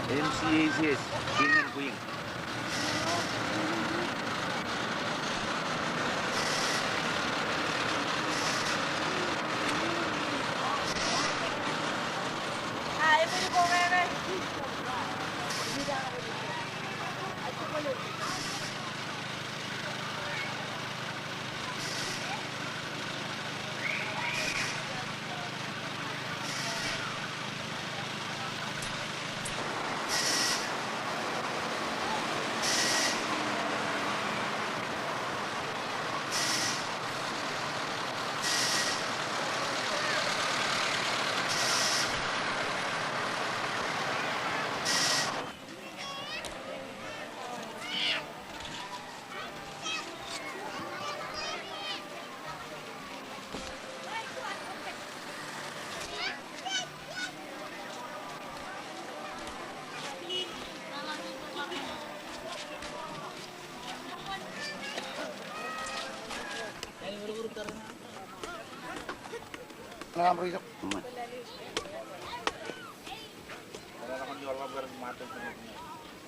MCACS, King and Queen. Em đi con em đây.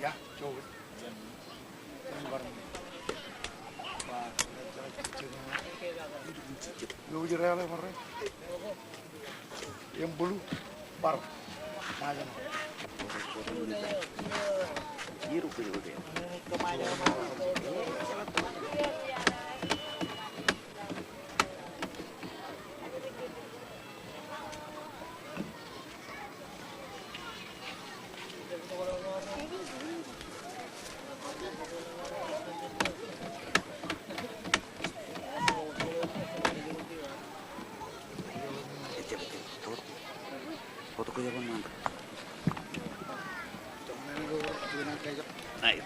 Ya, coba. Lu jerele mare. Yang bulu par. Majan. Biru punya udah. Foto ko yaman man. Right.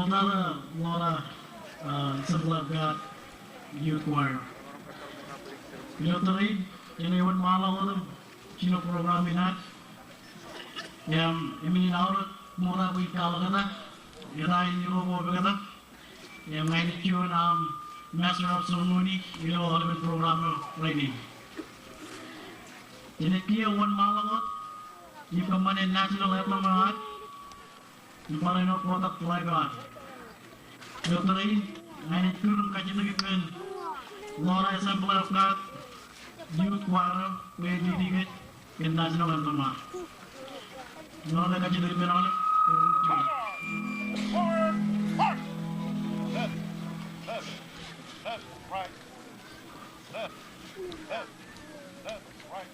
Altara Laura sebelah God Youth Choir. Piloteri yang iwan malam itu cina program minat yang ini naur murah bui kalau kata era ini robo kata yang main cium Master of Ceremony ini orang program ini. Ini kia iwan malam itu yang kemana national anthem mahat yang paling nak kotak pelajar. Piloteri main turun kajian lagi pun Laura Assembly of God Youth Choir we leading in national anthem. Laura kajian lagi pun orang. Right. Left. Right.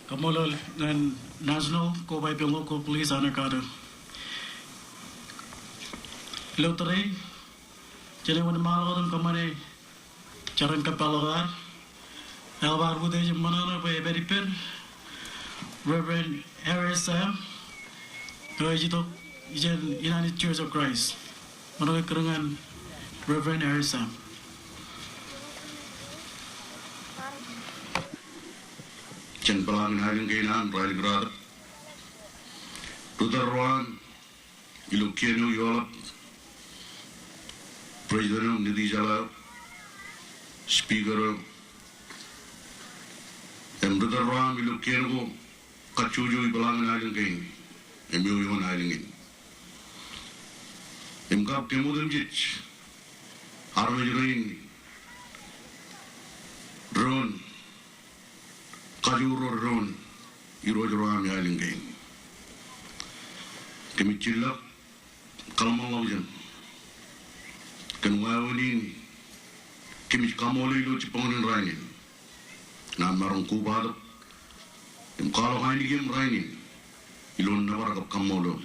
Kamolo dan National Kobai Local Police Anakada. Piloteri jadi mana malam kemana caran kepala Elbar bude mana apa beriper Reverend Harris Sam itu ijen United Church of Christ mana kerengan Reverend Harris Sam. Chen pelang haring kainan rail grad. Tutar ruang ilukienu yolap. Presiden nidi jala speaker. Tutar ruang ilukienu ko kacuju pelang haring kain. Emiu yon haringin. Emkap kemudem jich. RMI join drone. Kajuro ron irojo ram ya lingay. Kami cilak kalmang laujan. Kenwawin kami kamoli lo cipongan rainin. Namarong kubado. Kalau haini game rainin. Ilon nabar kap kamolo.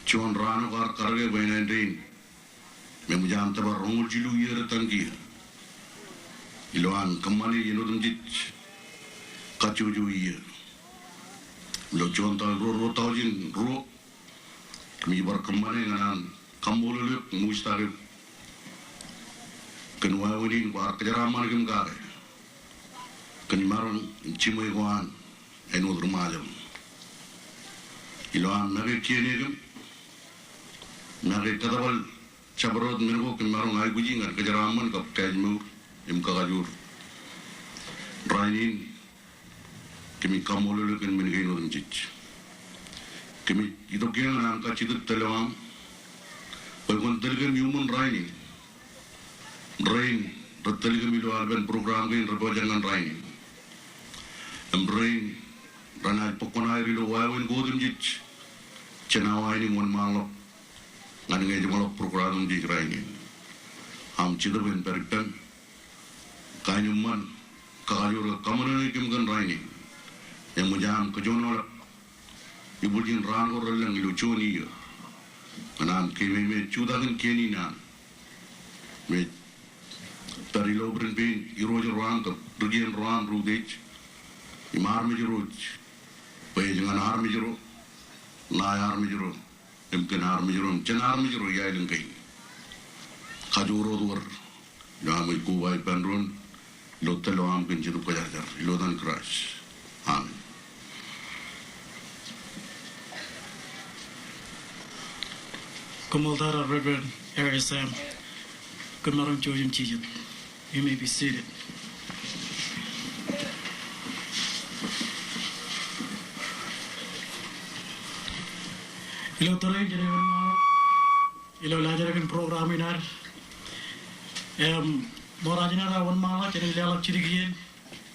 Cuan rano kar karge bainain rain. Memujam tabar rongol cilu yer tangki. Iloan kemani yenodum jich. Kacuju iya, lo contoh ro taujin ro, kami berkembang dengan kambol lek mustarif, Kenwawin war kejaraman kem kare. Kenimarang cimai kuan enu rumajam. Iloan nage kiene kem nage kadawal cabarot mengo kenimarang ay bujingan kejaraman kap kajmu im kagajur. Rainin kemi kamolulu ken menigeno dum cich. Kemi itu kian angka cidut telewam. Pagkon telgem human rainin. Rain telgem itu alben program ken rebajangan rainin. Rain ranai pokonai rido wawin godum cich. Cenawa ini mon malok ngan ngai malok program di rainin. Am cidut ben peripen. Kanyuman kagayur kamunan ikim kan rainin. Yang menjam kejonolak ibu jin ran or lang iluchoni ya kanam keme me chudagan keni nan me tari lobren bin irojo ran ka rugen ran rudech imar me jiroj pe jangan har me jiro na yar me jiro emken har me jiro chenar me jiro ya ilang kai khajuro dur ya me ku wai panron lo telo am kin jiru ko jar lo dan crash amen. Komaldara Reverend RSM. Good morning, Georgian teacher. You may be seated. Ilo toray jadi orang ilo lajaran program ini. Morajina rawan malah jadi lalak cirigian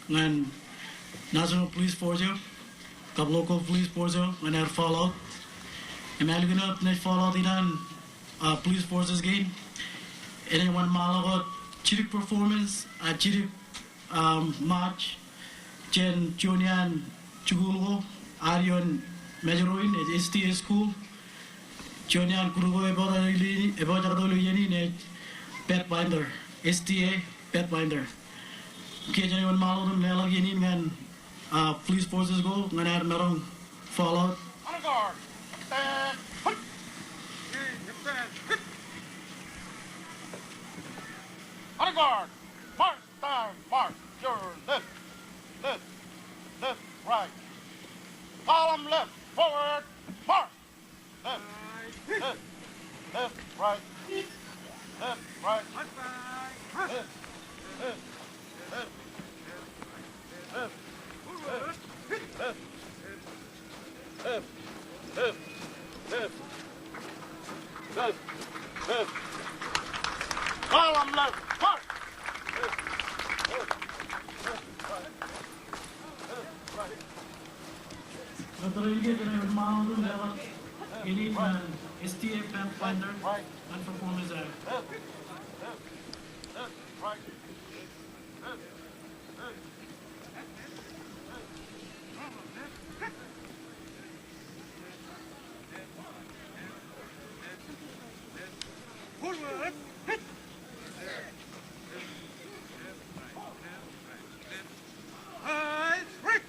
dengan National Police Force, kap local police force, dengan follow. Imagine up next follow the police forces game. Anyone malagot chirik performance, a chirik march, Jen Junian Chugulgo, Arion Majoruin at STA school, Junian Kurugo about Yeni pet binder, STA pet binder. Okay, anyone malagot Nelagin and police forces go, and add merong follow. On guard. Stand. Hut. Stand. Hit. On guard. March. Stand. March. Your left. Left. Left. Right. Column left. Forward. March. Left. Left. Left. Right. Left. Right. Left. Left. Left. Left. Left. Left. Left. Left. Left. Left. Left. Column left. March. Left. Left. Left. Right. Left. Right. Ini dengan mau tu lewat ini STA Pathfinder and Performance Act. Left. Left. Left. Right. Left. Left. Forward. Hit. High. Break.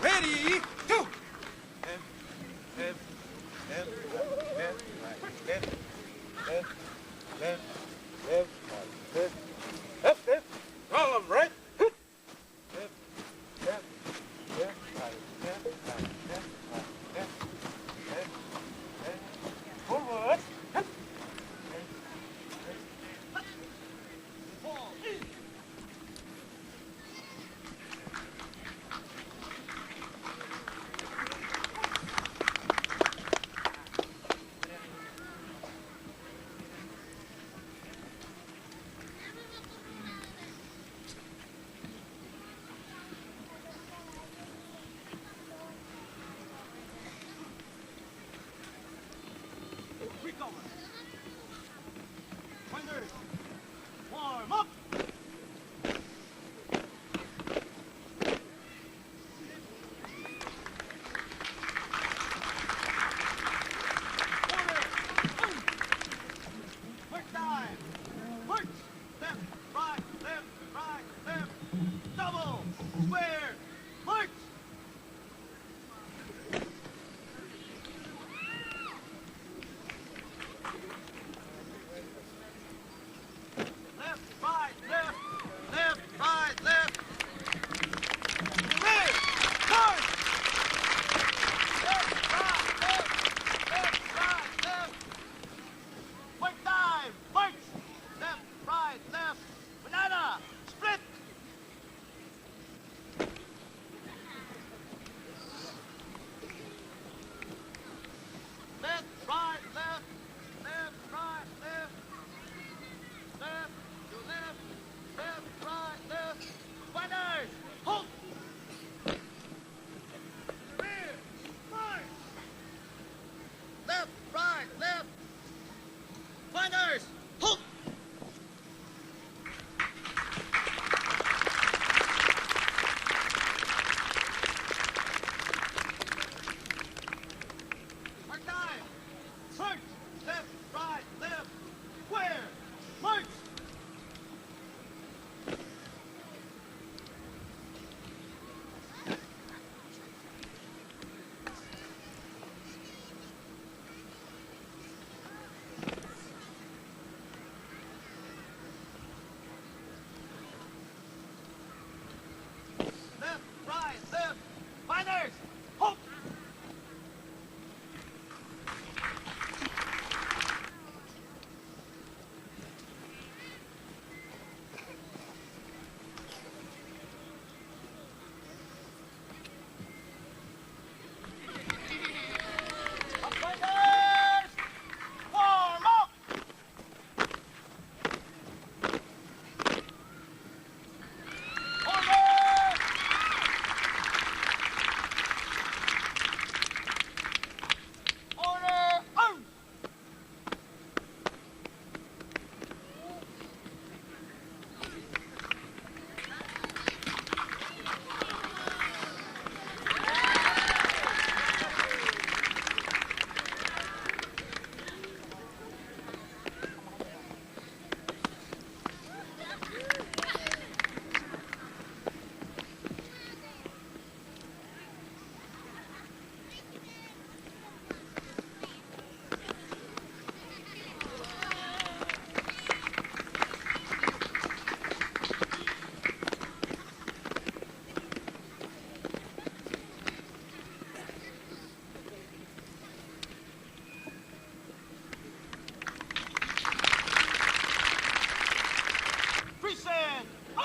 Ready. Go. Left. Column right. Forward. Warm up. Quick time. March. Left, right, left, double, square, march.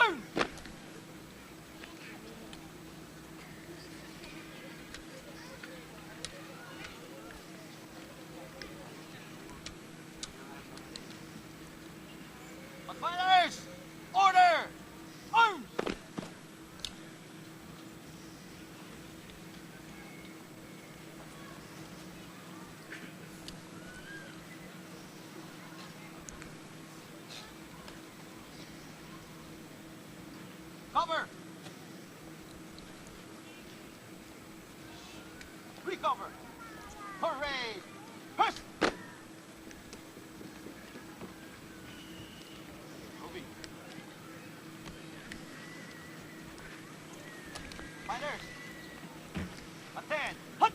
Arm! Fighters! Order! Arms! Cover! Recover! Hooray! Hush! Moving. Fighters! Attend! Hut!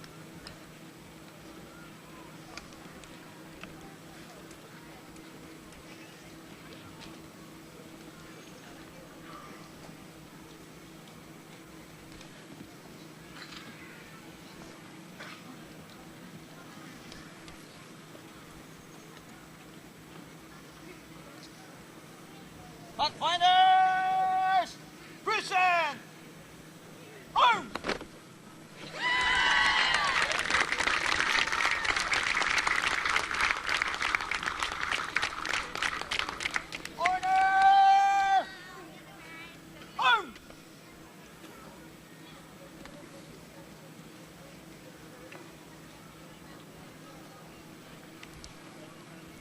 Pathfinders! Present! Arms! Order! Arms!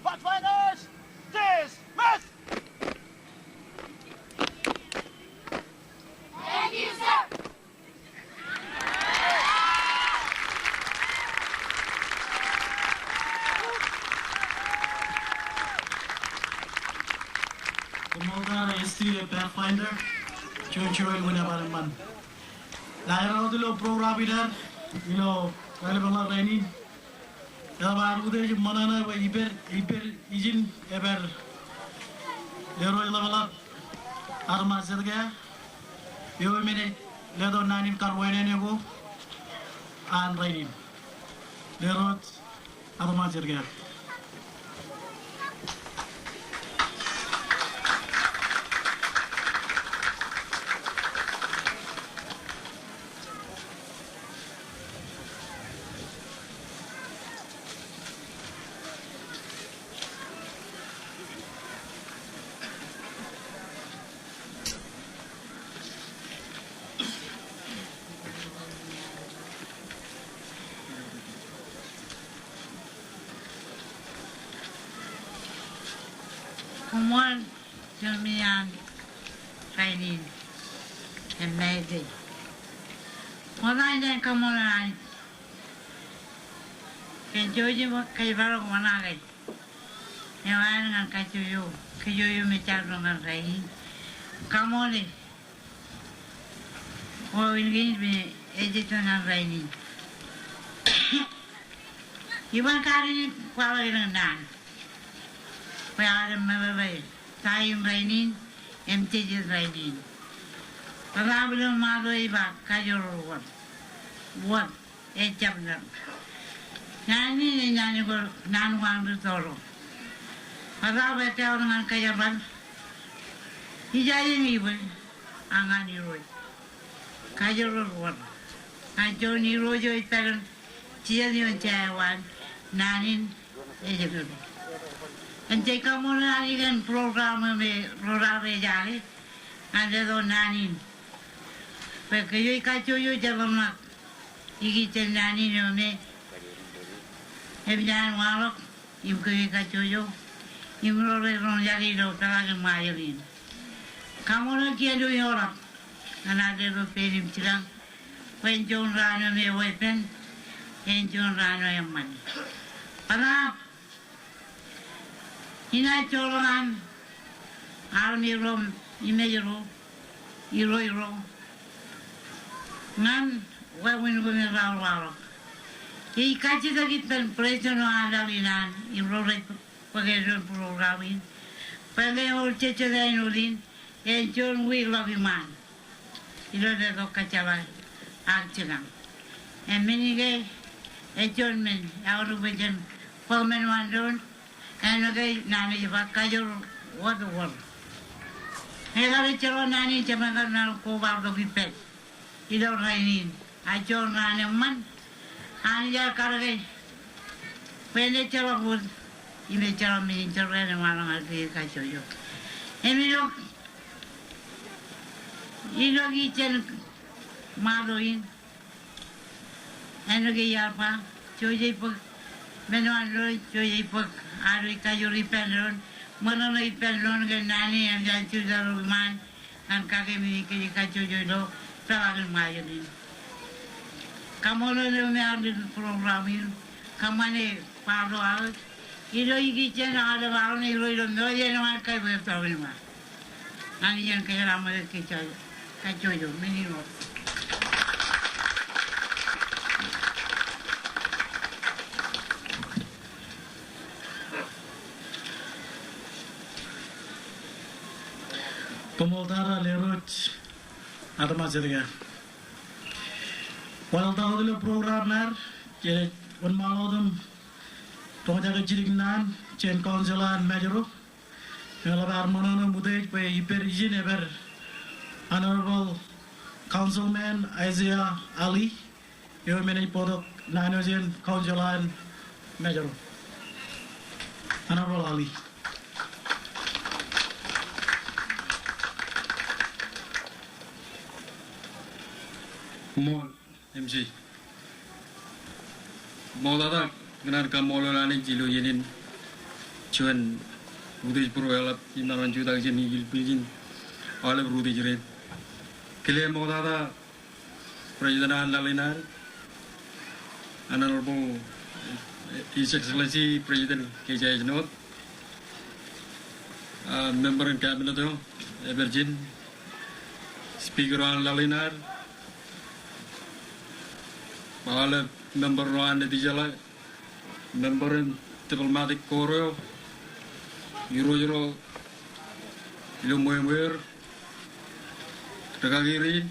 Pathfinders! Dismiss! Kumulta ST Pathfinder, cuy-cuy guna man. Daerah itu lo program ini, lo kalau bangla ini, kalau baru udah mana na, iber izin eber, lero bangla RMI serga, yo mene lero nanin karwain ini go, an ini, lero RMI serga. Kumon Jumian training and Maisie. When I then come on, I can Joji Kaivar Wanagi. Now I can catch you, Michalon and training. Come on it. Or will give me editor and training. You want carrying quality and done. Where I remember time raining, empty is raining. But I will not back, Kajor what a chapter. Nani and Nanigo, none one to sorrow. But I will tell them Kajaban. He's even, Angani Roy. Kajor what? I join you, Rojo, parent, cheer you and chair one, Nanin, educated. And take a more again program jari and the nanin. Because you catch you, Javama, you get a nanny on me. If you don't want you can catch you, you will always run Yarido, Talagan Mayalin. Come on again to Europe, and I never paid him chilang. When John ran on a weapon, and John ran on a money. But Ina Choloran, Army Rom, Imagero, Iro, Nan, where we go around Waro. He catches a given president of Adalinan, in Rory Pagation programming, but they all church of the and John we love him man. He wrote a Kachava, Archana. And many gay, a John men, out of which Foreman one don't. And again, Nani Bakajor, what the world. Hela chalo nani chamaga na ko ba do pipet. Ilo rainin. Ajo nani man. Ani ya karage. Pene chalo bud. Ime chalo mi chalo ne mala ngal ka choyo. Emilo. Ilo gi chen madoin. Eno ge yarpa. Choye pok. Menuan lo choye pok. Ari ka yuri penron. Mana naik pelon ke nani yang jadi cuci rumah, dan kakek mini ke kacau jodoh, pelajar maju ni. Kamu lo ni ada program ini, kamu ni paru awal, ilo iki cina ada baru ni ilo ni nama kai bertahu ni mah. Nani yang kaya lama kacau jodoh mini lo. Pemultara lerut atau macamnya. Walau tahu dulu programmer, jadi malam pengajar kecilinan, jen konselan major, kalau bermana muda itu hiper izin eber, Honorable Councilman Isaiah Ali, yang menjadi produk Nanogen konselan major, Honorable Ali. Mall MC mau tata kenar kamol lani jilo yenin cuan rudi purwelap inaran juta jeni gil pilgin oleh rudi jeren kele mau tata Presiden lalinar Honorable His Excellency President KJ Jenot member in cabinet Evergin Speaker lalinar Malah member ruang di jalan, member diplomatic koreo, euro, ilmu dekat kiri,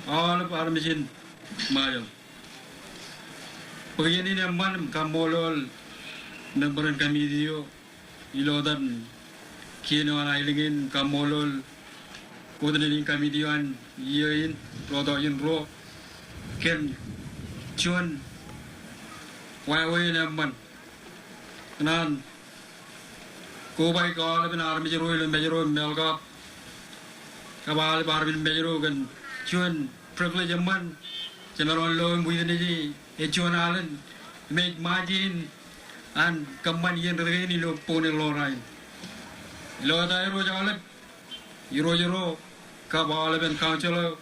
awal permisi majal. Begini ni man kamolol member kami dia, ilodan kini orang ilingin kamolol, kodenin kami dia an iain, rodain ro. Ken cuan wai naman nan ko bai ko le benar mi jero melga kabal bar bin mejero kan cuan privilege man general lo mu ni e cuan alen make margin an kaman yen reni lo pone lo rai lo da ro jale jero kabal ben council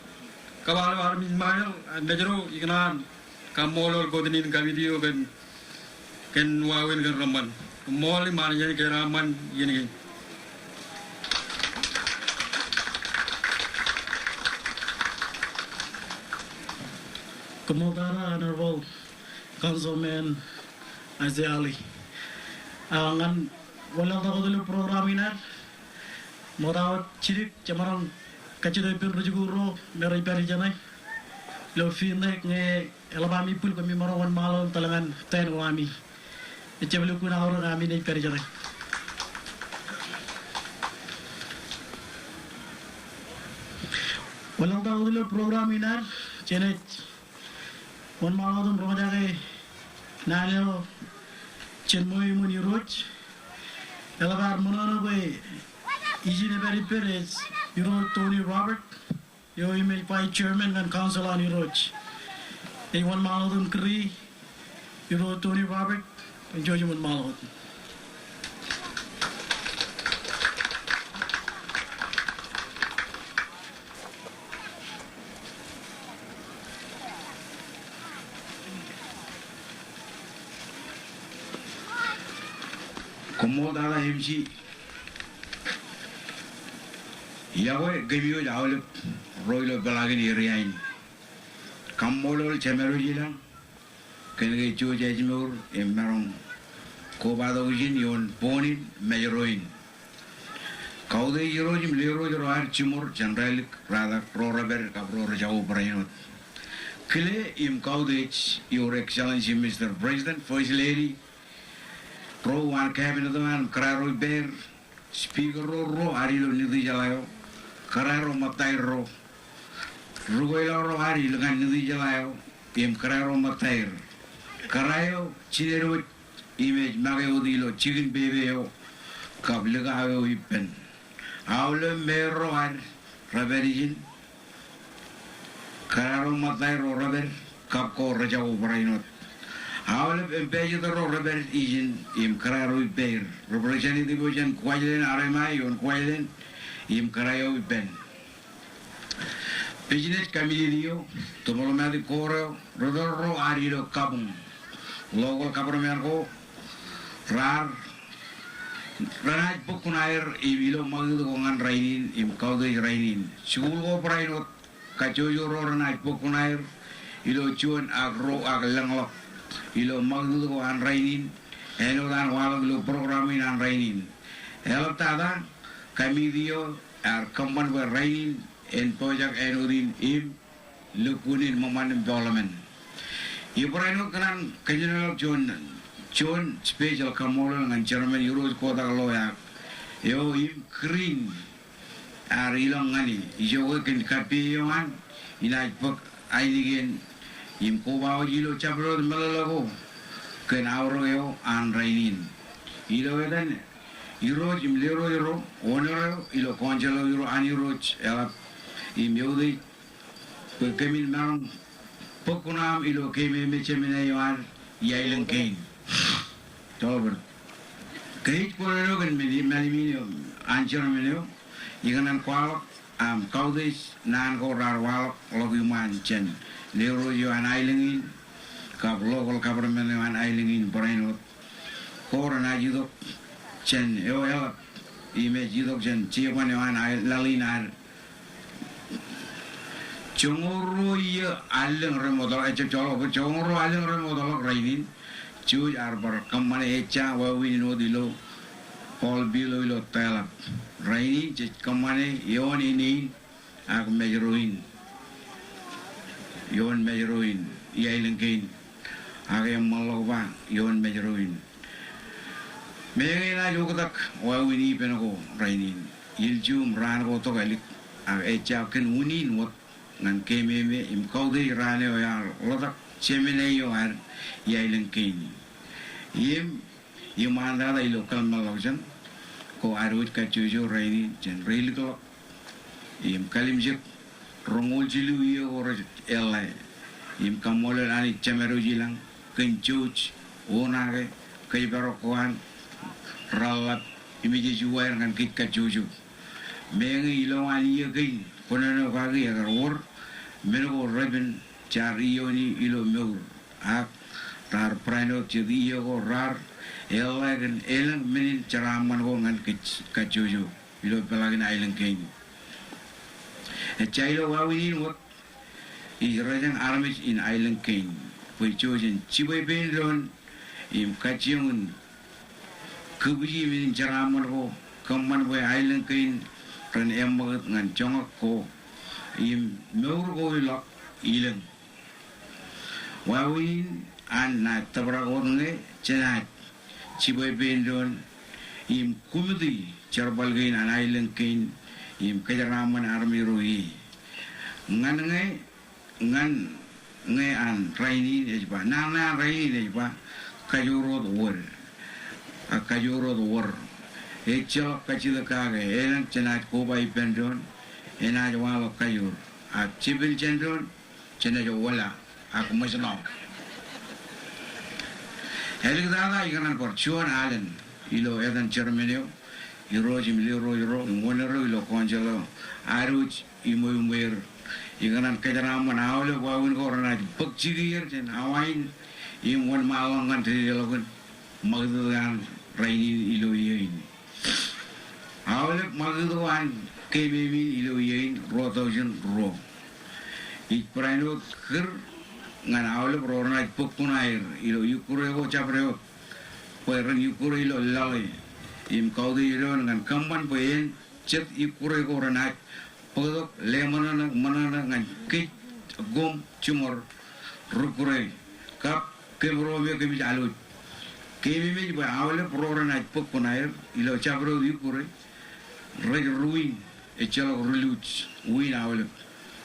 Kabal army mile and Major Ignan Kamol Godinin Gavidio can Wawin Raman. Molly Marjan Keraman Yeni. Kemudara Honorable Councilman Isaiah Ali. Angan walau tahu dulu program ini, modal cilik cemaran kacau pun rujukuro merai peri janai lo finek nge elabami pul kami marawan malam talangan ten wami ecebelu kuna orang kami nei peri janai walau tahu dulu program ini jenet wan malam rumah jaga nalo cenmoi muni roch elabar monono boy izin peri peres Euro Tony Robert, yo email by chairman and council on Euroch. They want Malodon Kri, Euro Tony Robert, and George Malodon. Como da la MC Yawe gemiyo jawle roilo balagin iriain kamolol chamero jilang kenege jo jajmur emarong ko bado jin yon ponin mejeroin kaude yerojim lero jero ar chimur general rada proraber kabro jaw brainot kile im kaude your excellency Mr. President First Lady pro one cabinet man kraro ber speaker ro ari lo nidi jalayo kararo matai ro rugoilo ro ari lengan nidi jalayo im kararo matai karayo chinero image magayo dilo chicken baby yo kablega ayo ipen awle mero ar raberijin kararo matai ro raber kapko raja ubrainot awle empeje the ro raber ijin im kararo iper revolution di bojan kwailen RMI on kwailen im karayo ipen business camilio tomolo madi koro rodoro arilo kabum logo kapromerko rar ranaj bukunair ibilo magdu kongan rainin im kaude rainin chugo prainot kajoyo ro ranaj bukunair ilo chuan agro aglanglok ilo magdu kongan rainin eno dan walang lo programin an rainin elo tada kami dio ar kamban ber rainin en project enurin im lukunin moman development ibraino kanan kenal John special kamol ngan German Euro kota loya yo im green ar ilong ngani yo ken kapi yoan ina pok ailigen im ko bawo jilo chabro malalago ken awro yo an rainin ilo edan Euro im lero onero ilo konjalo euro an euro ela im yodi kemin mang pokunam ilo keme mechemina yoan yailen kain Tober. Kait korero kan malimino anjor menyo iganan kwalok kaudis nan ko rawal logiman chen lero yo an ailingin kap local government an ailingin brainot korona jidok chen yo image jidok chen chiwan an lalinar chongoro ye aleng remodal cholo chongoro aleng remodal rainin Cuy arbar kamane echa wawi no dilo Paul bilo ilo telap raini cek kamane yon ini ak mejeruin yon mejeruin iya ilengkein ak yang malok yon mejeruin mengena jokotak wawi ni penako raini iljum ran ko to kalik ak echa ken unin wat ngan kememe im kaude rane ya lotak cemene yo ar yailen kini yem yemanda da local malaujan ko arut ka chujo raini jen rail ko yem kalimjek rongol jilu yo or ela yem kamole ani chamero jilang kenchuch onage kai barokuan ralat imije juwair kan kit ka chujo mengi ilo ani yekin konono kagi agar or meno reben Charioni ilo meur ak rar praino chedi yo rar elagen elang menin charaman ko ngan kachujo ilo pelagin island king e chailo wawinin wat Israel armies in island king pui chojen chibai ben lon im kachion kubuji menin charaman ko kamman boy island king ran embagat ngan chongak ko im meur ko ilak ilang wawin an na tabra orne chenat chiboy bendon im kumudi charbalgain an island kain im kajaraman army roi ngan an raini ejba na raini ejba kajuro war echo kachida kage elan chenat ko bai bendon ena jwalo kayur a chibil chendon chenajo wala aku masih nak. Hari kita ikan por cuan alen, ilo edan cermenyo, iro jimliro ngonero ilo konjelo, aruj imo ikan kejaraman awal wawin korana pekcigir jen awain imon mawangan terjelakan magduan raini ilo yain. Awal magduan kebemin ilo yain rotojen ro. Ikpraino ker ngan awal berorna pukunair ilo yukure ko chapreo pueran yukure ilo lalai im kaudi ilo ngan kamban puyen chet yukure ko ranai podok lemana ngan kit gom cumor rukure kap kebro me kebi alut Kemi me ba awle prora na pok konair ilo chabro di pure reg ruin e chalo reluch win awle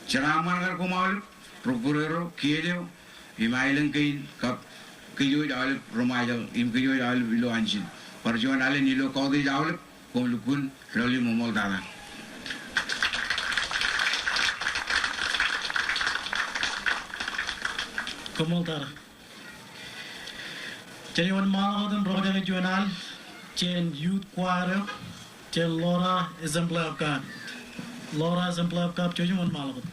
charaman gar komawle procurero kieleo imailen kain kap kiyo awle romayo im kiyo awle bilo anjin parjuan ale nilo kodi awle komlukun roli momol dana komol dana Jadi wan malahodan roda regional chen youth choir chen Laura Assembly of God. Laura Assembly of God jadi wan malahod.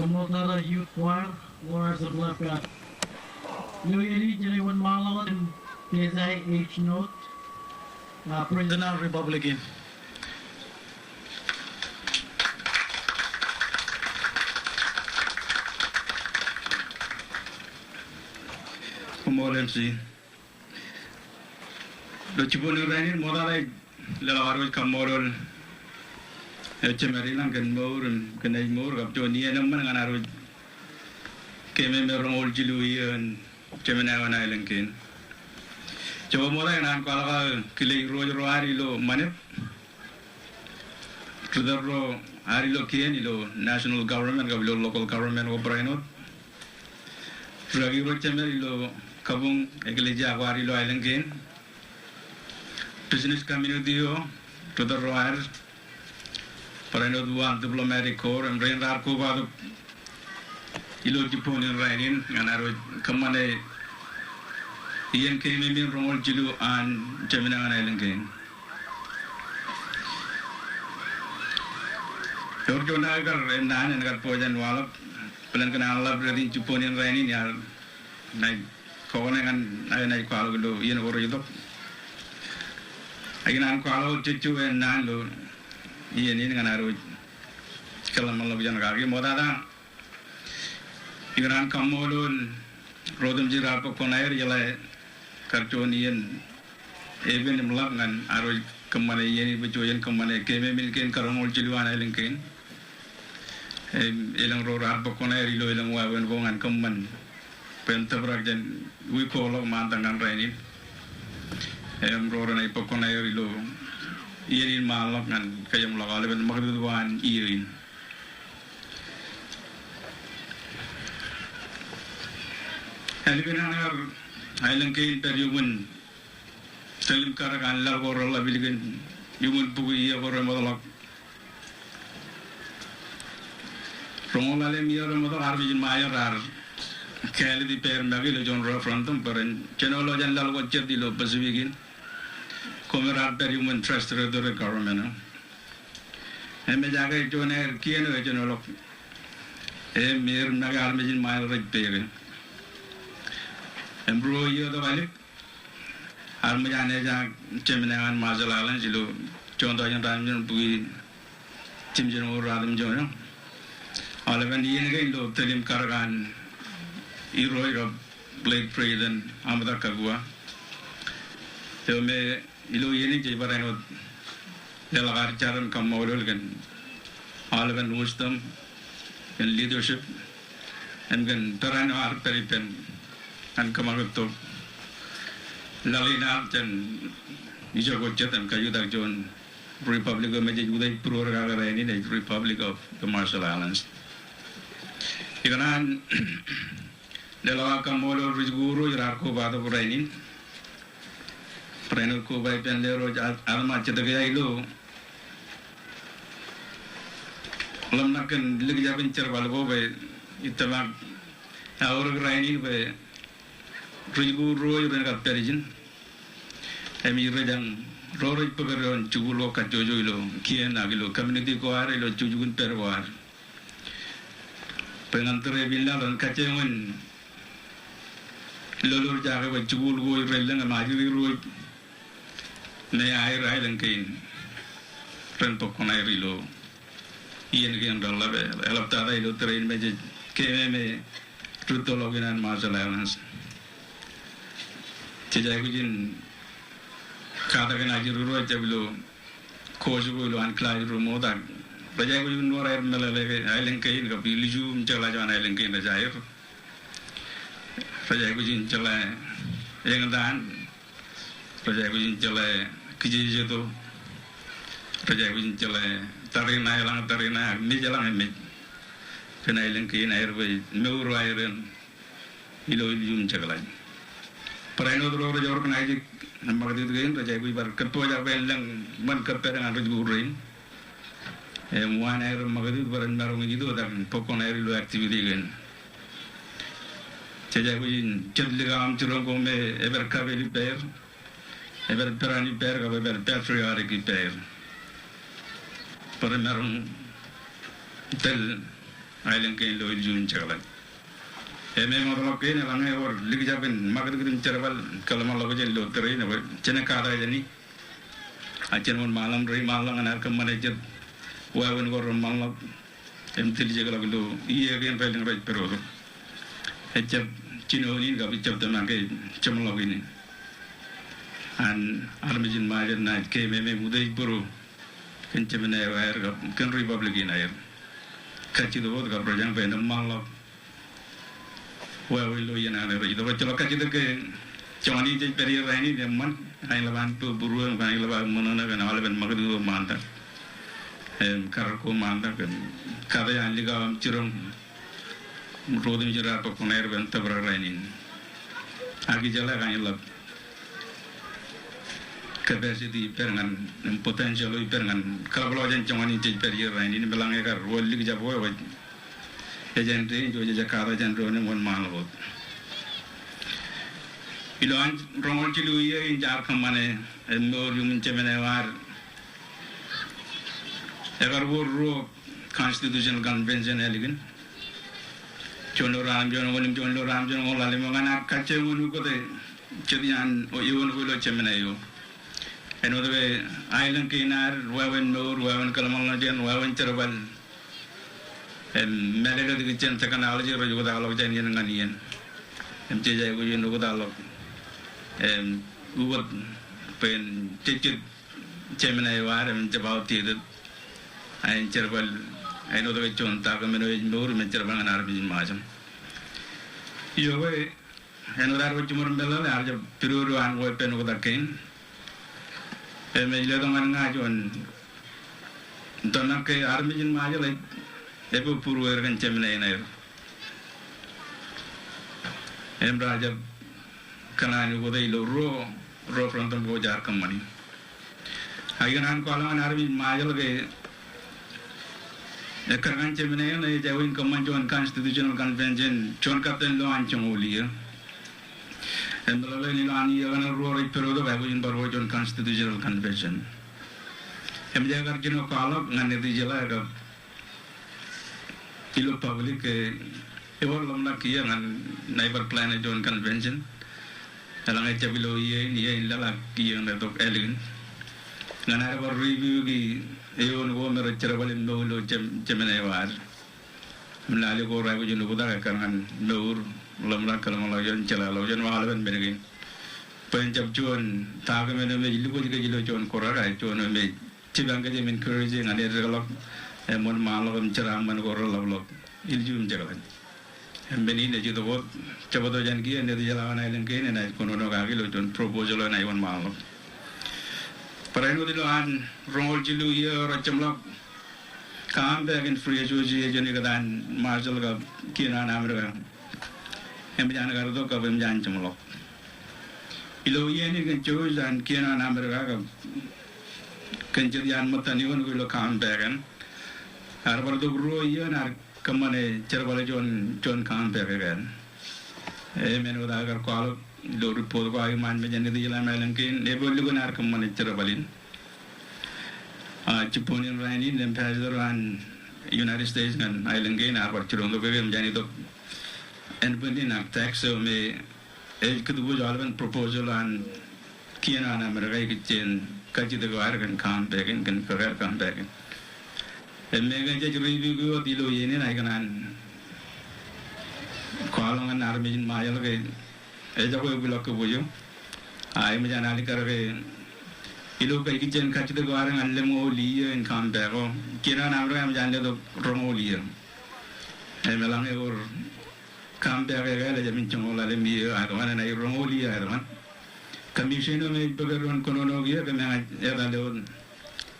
Kamotara Youth Choir, Lawrence of Left Back. Yuri Jiriwan Malawan and Kizai H Note, Prisoner Republican. Commemoration. The Chipuni Rain, Modalai, Lavarus Kamorol, Chemerilan can more and can I more up to near number and I would came in the old Jilu and Gemini Island King. Jomola and Ankala, Killing Roger Arilo, Manip, to the Ro Arilo Kienilo, national government of local government Operano, Ragiro Chemerilo, Kabung, Eglija Warilo Island King. Business community to the Royal Parano diplomatic corps and Rain Arcova Ilo Jipon in Rainin and I would come on a Ian came in from Old Jilu and Gemini Island King. Giorgio Nagar and Nan and got poison wallop, Pelancan love reading Jipon in Rainin yard night calling and I call you know what. I can call Chichu and Nando, Ian and I would Kalamala Yanagari Modada. You can come Modul, Rodum Jirapo Conair, Yala, Cartonian, even in Lagnan, I would come on a Yen, which you come on a Kame Milkin, Karamol Chiluan Island King. Elang Road Arpoconair, Ilang Wavan Wong and Common Pentabrak, and we call Mantan and Rainy. Roran ay Poconair Ilo, Ian Malak and Kayam Lagal and Magduan Irin. Helvin Island King Peruman, Selim Karakan, Lagor, Lavilgan, Human Pui, or Modalak. From all Alemia, Mother Harvey Meyer are Kelly Pair Magil, John Roffrontum, but General and Lalgo Jetilo Pacific. Comrade Perhuman Trust to the government. And Majaga Joner Kiano General Emir Nagarmajin Mile Red Pere. And Bro you the Valley Armajaneja, Gemini and Mazal Island, Jilu, John Doyan Ramjan Pui, Tim General Radam Jono. Oliver Yen do Telim Karagan, Eroy of Blake Prey and Amada Kagua. They may Ilo Yeni Jibarano Delagar Charan Kamodol and Oliver wisdom and leadership and then Tarano Arperipen and Kamaruto Lalina and Nijogot and Kayudak John Republic of Majid Puragarain, the Republic of the Marshall Islands. Iganan Delawa Kamodol Rizguru Yarako Bada Rainin. Preno ko by Pendero Alma Chetagaylo Lamnakan Ligabin Chervalgo by Itabak our grinding by Rigu Roy and Perijin Emi Redan Rory Pagaron Chulo Kajojo Kian Agilo Community Coarelo Chujun Perwar Penantre Villa and Kachewan Lolo Jaga by Chulu Relan and Magiri Roy. May I ride and cane Renpoconai Rilo Ian Game Dolave, Elaptara, train magic, KMA, Trutologin and Marshall Islands. Chijagin Kataganajuru, Jabulo, Kojulo, and Clyde Rumoda. But I will know Island Cane of Iliju, Jalajan Island Cane, the Jair. Fajagujin Jala, Yangan. Project Jala Kijijo, Project Jala Tarina, Tarina, Mijalan and Mid Penailan Kin Airway, no Iron, Ilo Yum Jagalan. But I know the road organizing and Margaret Gain, Project we were Kapoja Velang, one Kapera and Red Rain, and one Iron Margaret were in Marumido than Pocon Aero activity again. Chajawin, Chedligam, Chirogome, ever Cavali Bear. Ever Perani Bear of ever patriotic bear. Perimerum tell ai lang kain lo jun chaklan me मतलब के ने लंगे और लिख जा बिन मगर दिन चरवल कलम लग जे लो तरे ने चने कादा जनी अचन मन मालम रही मालम अनार कम मने जब वावन को मालम em til je galo lo ये again पेलिंग राइट पर हो जब चिनोनी का भी जब तक के चमलोगी ने an armijin majer na ke me mudai buru kenche mena air kan republic in air kachi do bod ka projang pe na mallo wa lo yana ne ro do chalo kachi de ke choni je peri rani de man ai laban tu buru ai laban monona kan ala ben magdu manta kar ko manta kan kada yan liga chirom rodin jira to koner ben tabra rani agi jala kan lab capacity perangan potential perangan kalau aja cuma ni jadi perier ini belangnya kan wali kerja boy waj agent ini juga jakarta agent ini mohon maaf ilan rongol cilu ya in jar kemana endor yung cemene war agar buru constitutional convention elegin jono ram jono ngolale mangana kace munu ko de cedian o iwon ko lo cemene yo eno de island kinar wawen nor wawen kalmal jen wawen cerbal melega de chen technology ro jugo dalo jen yen nganien mc jay ko yen ko dalo uwat pen titit chemena war em jabao ti de ay cerbal eno de chon ta ko meno nor men cerbal anar bi majam yo we eno dar wo chumur mbela arja piruru an wo pen ko dakin me le dong an ngajon dona ke armijin maja le ebo puru ergan chemne na em raja kana ni go dei lo ro fronton go jar kamani ayan ko ala an armijin maja le ekargan chemne na jawin kamanjon constitutional convention chon kapten lo an chongoliya and the level in any other road pero the Bible Barwajon constitutional convention. Emjagarjino Kala, Nandi Jala, Kilo public, Evolamna Kian and Neighbor Planet on convention, along a Chabilo ye in Lala Kian at Elegant. And I have a review the Eon Womer Cherabal in Lolo Gemini war. Mlali go Ravajin Budakan and Nur. Lamla kalamalan chalalojan walaban benegin penjab chuan tagamena me ligo jilo chuan korara chuan me chibanga je encouraging ane regalok emon malagam charang man gor lavlok iljum jagalan embeni ne jido bot chabado jangi ane jalawan island ke ne kono no gagi lo chuan proposal na iwan malo parano dilo an rongol jilu ye rachamlok kam back in free joji jeni gadan marshal ga kina namra em jangan kalau tu kau jangan cemolok. Ilo ye ni kan cuy dan kian anak mereka kan kencerian mata ni pun ilo kam bagan. Harap tu bro ye nak kemana cerbal John kam bagan. Menu dah agar kalau do report kau ayu man berjani di jalan malam kin, boleh guna nak kemana cerbalin. Ciponin rani dan pasar United States kan island kin harap cerong tu kau berjani tu. And when in a tax, so may a good wood proposal and Kiana and America Kachi the Guard can come back and can correct come back. And make a judge review of the Loyan, I can call on an army in my elevation. As a way we look over you. I am an alicar. You look like kitchen catch the guard and Lemo Lee and come back. Kiana and Abraham Janda the Romolia. And Melania or come back again, I mean, Chomola, I don't want an Iromoli, I don't want. Commissioner made Bugger on Kononogia, and I ever alone.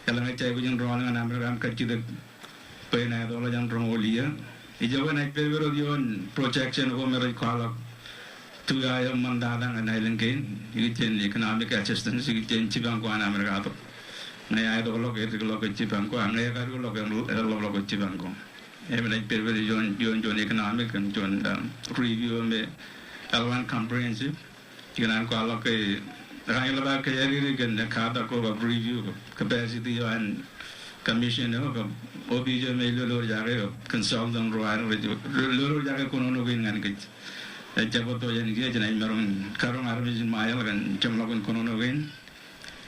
Elamacha vision drawing an American Kachi the Penadolajan Romolia. It's when I pay with your protection of Homer call up to Gaya Mandala and Island Kane. You get economic assistance, you get Chibanco and Americato. I don't look at the local Chibanco, and I got to look at a local Chibanco. Even like very John economic and John review me L1 comprehensive. You can call a Railaba Kayari and the Katako of review capacity and commission ko obijo me lolo jare consultant roar lolo jare kono no gin ngan git jaboto yen ge jana maron karong armi mayal kan jamlagon kono no gin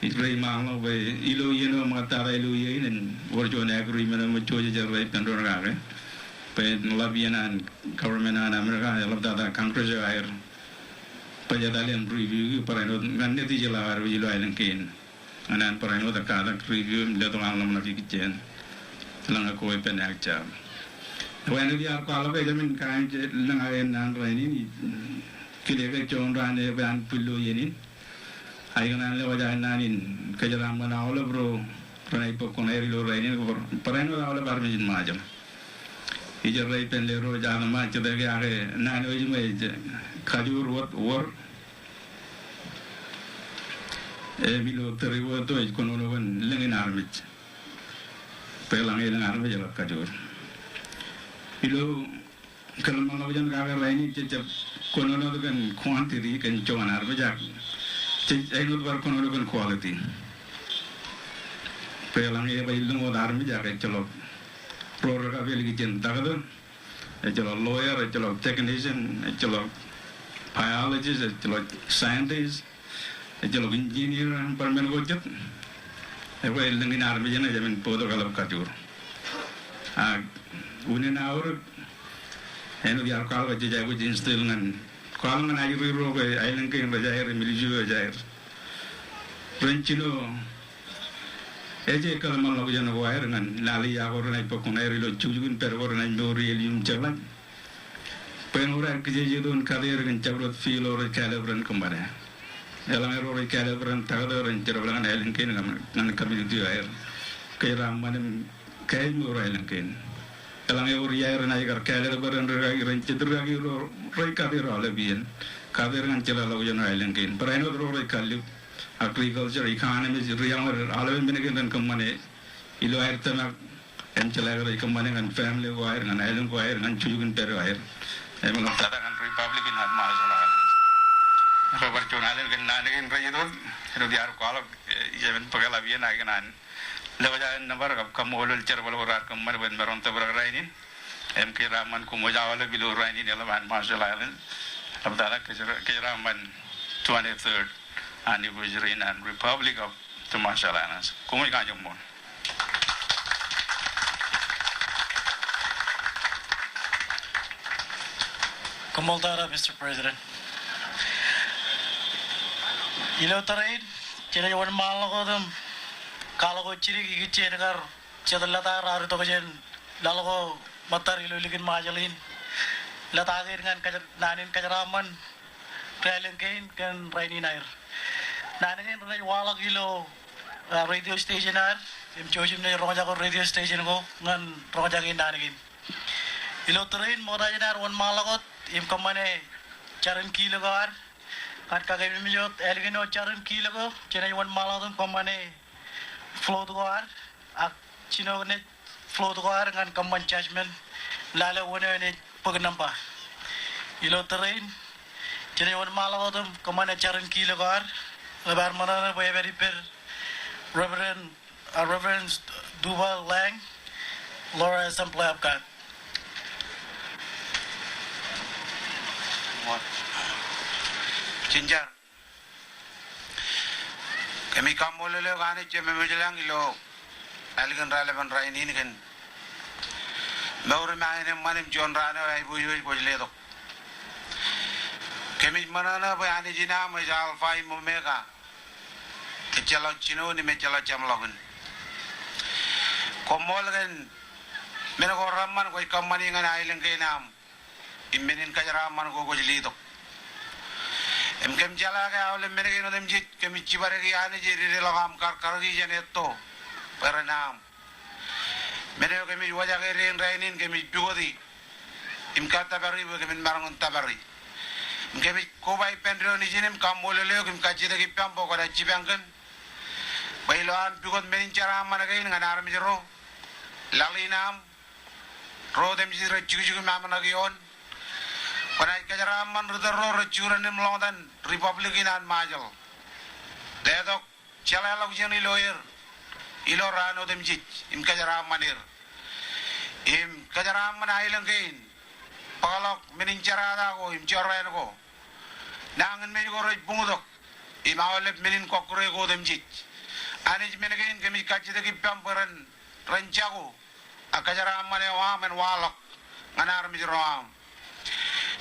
itrei manglo be ilo yeno matara ilo yen worjo na agri mena mo choje jare pendor gare pe labianan government an america labda congress air pajadalen review parano ngan neti jela ar ilo ailen kin anan parano da kada review le to ang lamna kitchen lang ko e penak cha when we are call be jamin kan je lang ay nan ni kile ke chon ran e ban pulu yenin ay ganan le wajan nanin kajaram mana ole bro pranai po konai lo rainin ko parano ole barmijin majam ijar rai pen le ro jana ma che de ga re nan o jime khajur wat war milo teriwo to kono no wen lengen armit pelang elang armit jala kajur milo kalau malah jan kagar lain cecep kono no kan quantity kan cuman armit jak cecep bar kono no kan quality pelang e bai lungo armit jak celok pro ka beli jen tagado celok lawyer celok technician celok biologist celok scientist jalo engineer permen gojat ewa lengin army jana jamin podo kalap kajur unen aur enu biar kalau aja jago jinstil ngan kalau ngan ayu ro ke ailen ke bajair miliju bajair rencino eje kalau malah jana wair ngan lali ya orang naik pokok air lo cujukin per orang naik dori elium jalan penguran kejadian kadir ngan cabrot feel orang kalibran kembali elang error calibran tagadoran ceroblangan ailen kin ngan community air kay ramman kay mo ailen kin elang error yair na igar calibran ran cedragi ro roi kadir ala bien kadir ngan cela law jan ailen kin paraino ro roi kalib agriculture economy riyang ala ben ben kamane ilo air tanak en cela ro kamane ngan family wire ngan ailen wire ngan chujun per wire emang tada kan republican hat ma Percunalan kan nane kan raja tu, itu dia kalau jaman pegala biar naik kan, lepas jalan nomor kamu ulul cerbal berat kamu mana beron terberak rainin, kiraman kumu jawab lebih luar rainin dalam masalah ini, apatah kiraman 23rd anniversary and Republic of the masalah ini, kumu ikan jomon. Kamaldara, Mr. President. Ilo terain, cina jawan malah kau tu, kalau kau ciri gigi cina kar, cina latar hari tu kajian, lalu kau matar ilo likin majalin, latar dengan kajar nanin kajaraman, trailing kain kan rainin air, nanin kan rai walak ilo radio station air, cocim ni orang jago radio station ko, ngan orang jagain nanin, ilo terain mau raja nar wan malah kau, kamane caran kilo kau air. Kan kagak mijot elgino charan kilo ko cina wan maladun pamane flow to ar ak cino ne flow to ar ngan kaman judgment lala wona ne pagnamba ilo terrain cina wan maladun kamane charan kilo ko ar lebar mana boy very per Reverend Duval Lang Laura Assembly of God. Cinjar, kami kamu lele kani ceme menjelang ilo, algan relevan rain ini kan, baru main manim John Rana ay bujuk ledo, kami mana na bayani jina majal fai mumeka, kecala cino ni menjala jam lagun, komol kan, mena koraman koi kamani ngan ailen kenam, imenin kajaraman ko ledo. Kem jala ke awal mereka itu demjit kami cibar ke ane jadi relakam kar ki jane to peranam mereka kami wajah ke rainin kami bigodi imkata tabari kami marangun tabari kami kobai pendro ni jenim kamolele kami kaji lagi pampo kada cibangkan bailoan bigod menin cara mana kain dengan armi jero lalinam ro demjit rajuju kami mana kion Panai kajaraman rudaro rajuran ni melongan Republican an majal. Letok cila lagu jani lawyer. ilorano dem jit im kajaram manir im kajaram manailang kain pagalok menin charada ko im chorren ko nangan me ko roj bungudok im awalep menin kokre ko dem jit anij menagain kami kachida ki pamperan rancago akajaram mane wa men walok nganar mi roam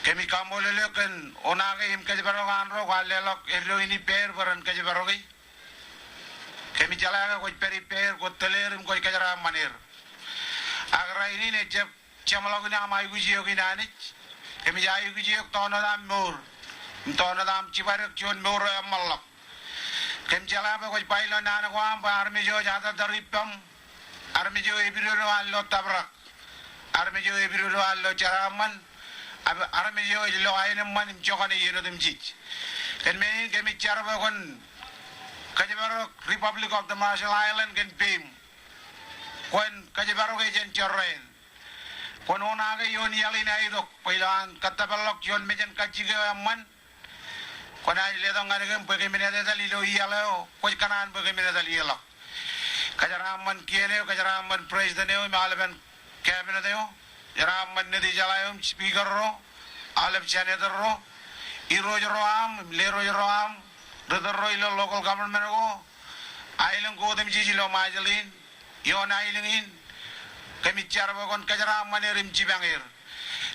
kami kamolelekan onaga im kajabarogan ro galelok elo ini per baran kajabarogi kami jalaga ko peri per ko telerim ko kajaram manir agra ini ne jab chamalog na mai gujiyo ginanich kami jayu gujiyo tono dam mur tono dam chibarak chon mur malak kami jalaga ko pailo na ko am armi jo jada daripam armi jo ibiru allo tabrak armi jo ibiru allo charaman armi jo lo ayne man jogane yeno dem jit ken me kami charba kon Kajabaro Republic of the Marshall Island gen pim kon Kajabaro ke jen chorren kon onaga yon yalina idok pailan katabalok yon mejen kajiga man kon ay le dong ngane pege minade dalilo yalo ko kanan pege minade dalilo Kajaraman kiene Kajaraman president yo malaban cabinet yo Jaraman nedi jalayum speaker ro alep senator ro iro am lero am Rotoro ilo local government ko ailang ko dem jijilo majalin yon ailingin kami charba kon kajaram manerim jibangir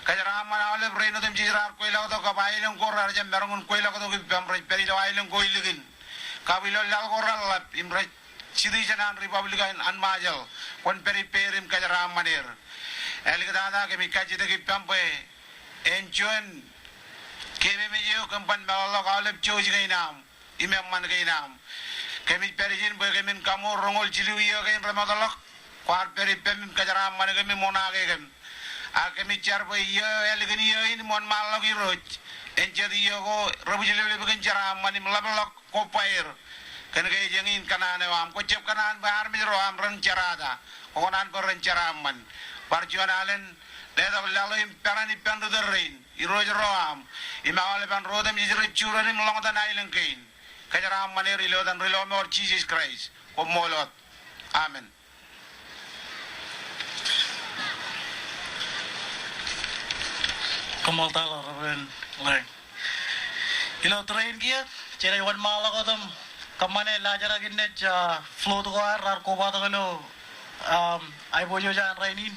kajaram manale braino dem jirar ko ilo to ka ailang ko raja merongun ko ilo ko to pamre perido ailang ko iligin kabilo lal ko ralap imre citizen republican an majal kon peri perim kajaram maner eligada kami kajite ki pampe enjoen kemi mejo kampan balalo kalep choji kainam imam man kainam kami perijin boy kami kamu rongol jiluyo kain ramadalak kwar peri pem kajaram man kami monage kam kami char boy yo eligani yo in mon malok iroj enjadi yo ko rabu jilu bukan jaram man mlabalak ko pair kan kay jengin kanane wam ko cep kanan bahar mi roam ran charada ko nan ko ran charaman parjuanalen leda lalo imperani pendo derrain iroj roam imawale ban rodem jijre churani mlongda nailen kain kajaram manir ilo dan rilo mor Jesus Christ ko molot amen Kamal tala ren lang ilo train kia cere wan mala ko tam kamane lajara ginne cha flow to ar ko ba to ai bojo jan rainin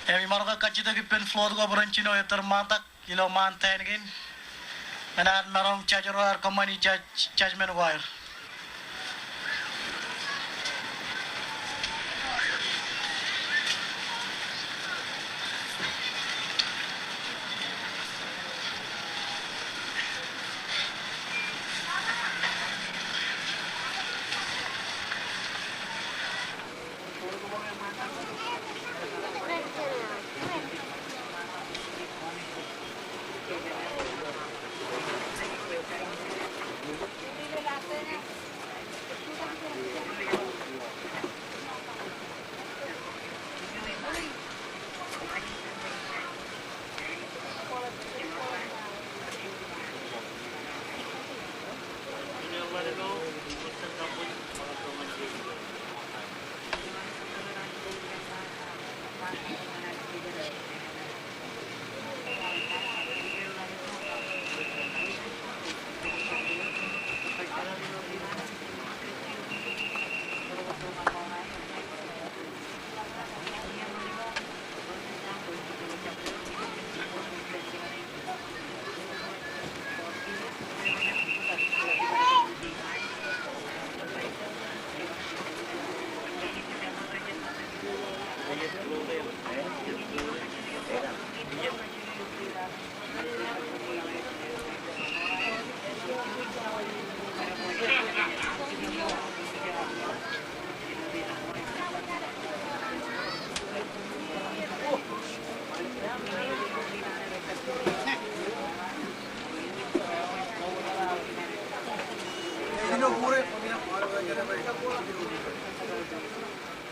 emi marga kachita ki pen flow ko branchino eter matak ilo manten gin Anak marong charger or company chargement wire.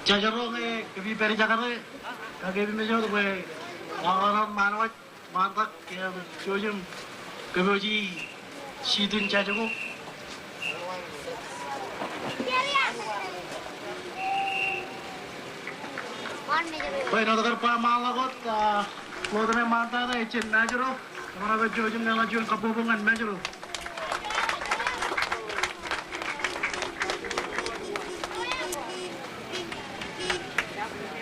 Jajaro ke kami peri Jakarta, kami mejo tu ke orang manawat mantak ke jojum kemuji sidun jajago. Wait, no, they're pa malagot. Float na manta na ichin majoro. Kamara ba jojum nela jun kapubungan majoro.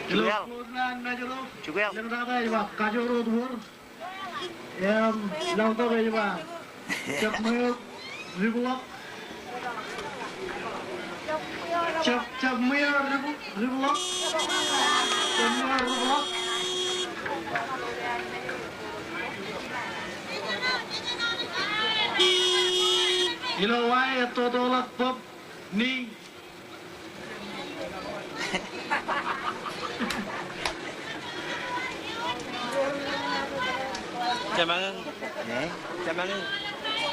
Jugal. Float na majoro. Jugal. Yang dada iba kajoro dur. Yang lauta ba iba. Chap mayo ribulak. Chap mayo ribulak. Chap mayo ribulak. You know why I thought all of pop ni? Chào mừng. Dạ. Chào mừng.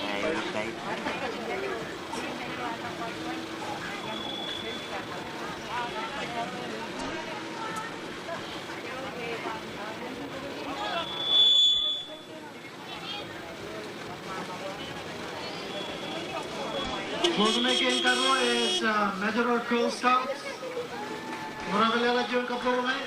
Này, đây. Closing again karo is Major or Girl Scouts. Maravilha jun kapo hai.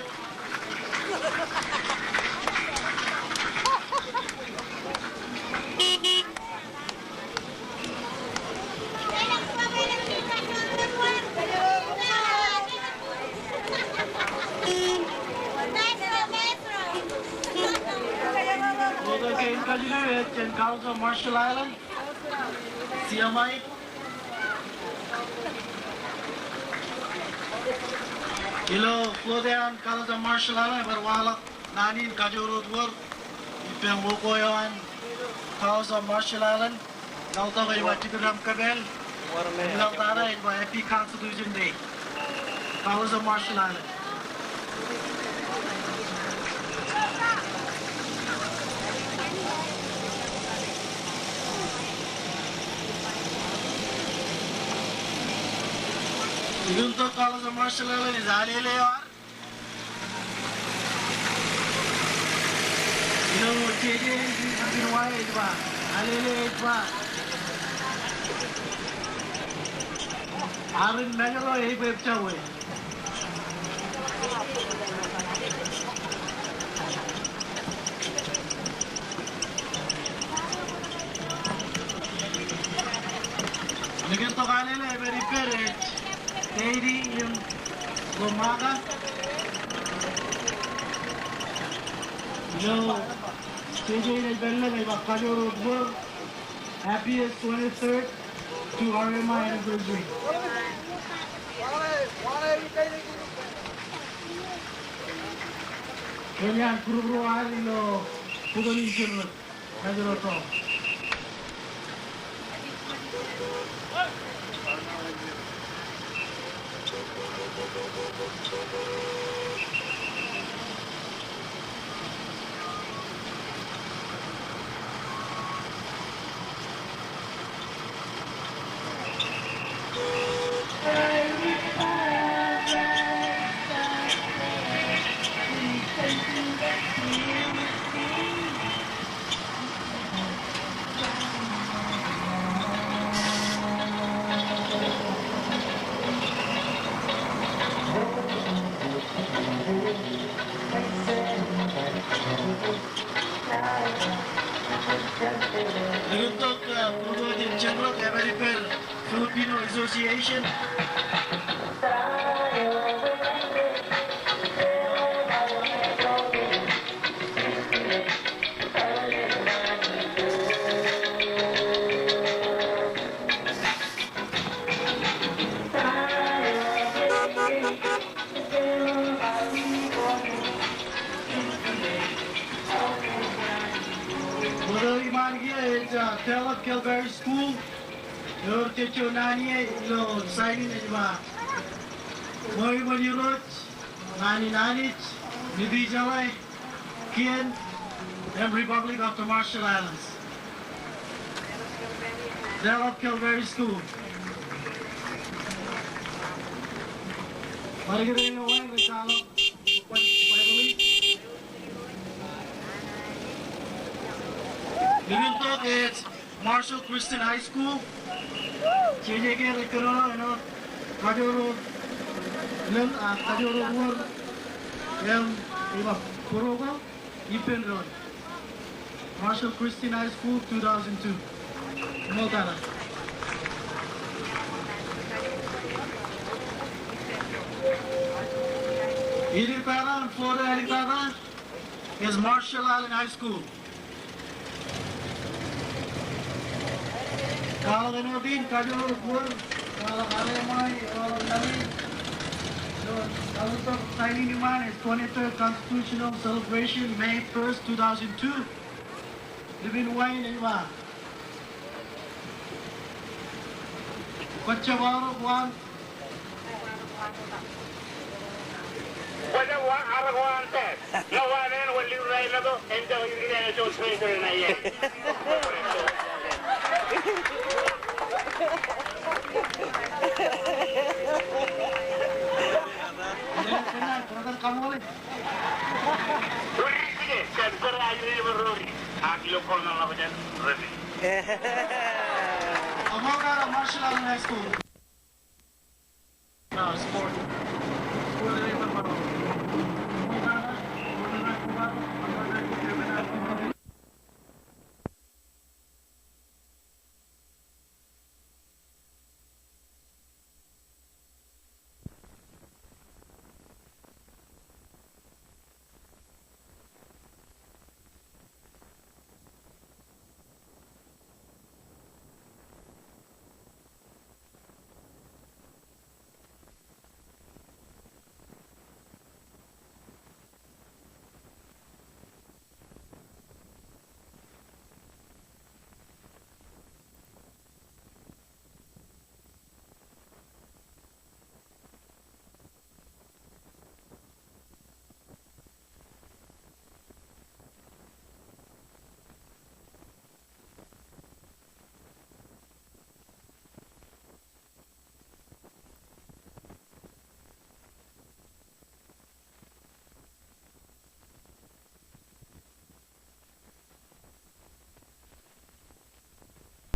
Closing again kajuna is St. Carlos of Marshall Island. CMI. Ilo Flodean Kalasa Marshall Island berwalak nanin kajurut wor ipeng wokoyan Kalasa Marshall Island nauta kay Wachikuram Kabel ilang tara ito Happy Constitution Day Kalasa Marshall Island. Untuk kalau sama Marshall is alele yaar. JJ is why is ba? Alele is ba? Arin majoro ei bepcha hoy. Lekin to alele very fair. Lady yung Gumaga. Yo, JJ is Bella by Bakajoro Road. Happiest 23rd to RMI anniversary. Kaya kuru-kuru hari lo pugolin sila. Majoro to. Untuk Purwodin General American Filipino Association. Tell Kilberry School, your teacher Nani, your signing is ba? Moy Manirot, Nani Nanich, Nidhi Jalai, Kian, and Republic of the Marshall Islands. Tell Kilberry School. Margaret Owen, Rizalo, Living talk is Marshall Christian High School. JJ ke Recoro, Kajoro, Kajoro War, Iba Purogo, Ipen Road. Marshall Christian High School, 2002. Moltana. Idirpada and Florida Idirpada is Marshall Island High School. Kalau Denodin, Kajul Pur, kalau RMI, kalau Nami, kalau untuk signing demand is 23rd Constitutional Celebration, May 1st, 2002. Living Wayne, Iba. Kochabaro, Juan. Wala wa arawan tet. Lawanan wali ray na to. Enda yung ginaya sa sponsor na yan. Brother Kamoli. Uri sige, sensor ayo ni beruri. Akilo ko na lang dyan. Ready. Amoga Marshall Island High School. No, sport.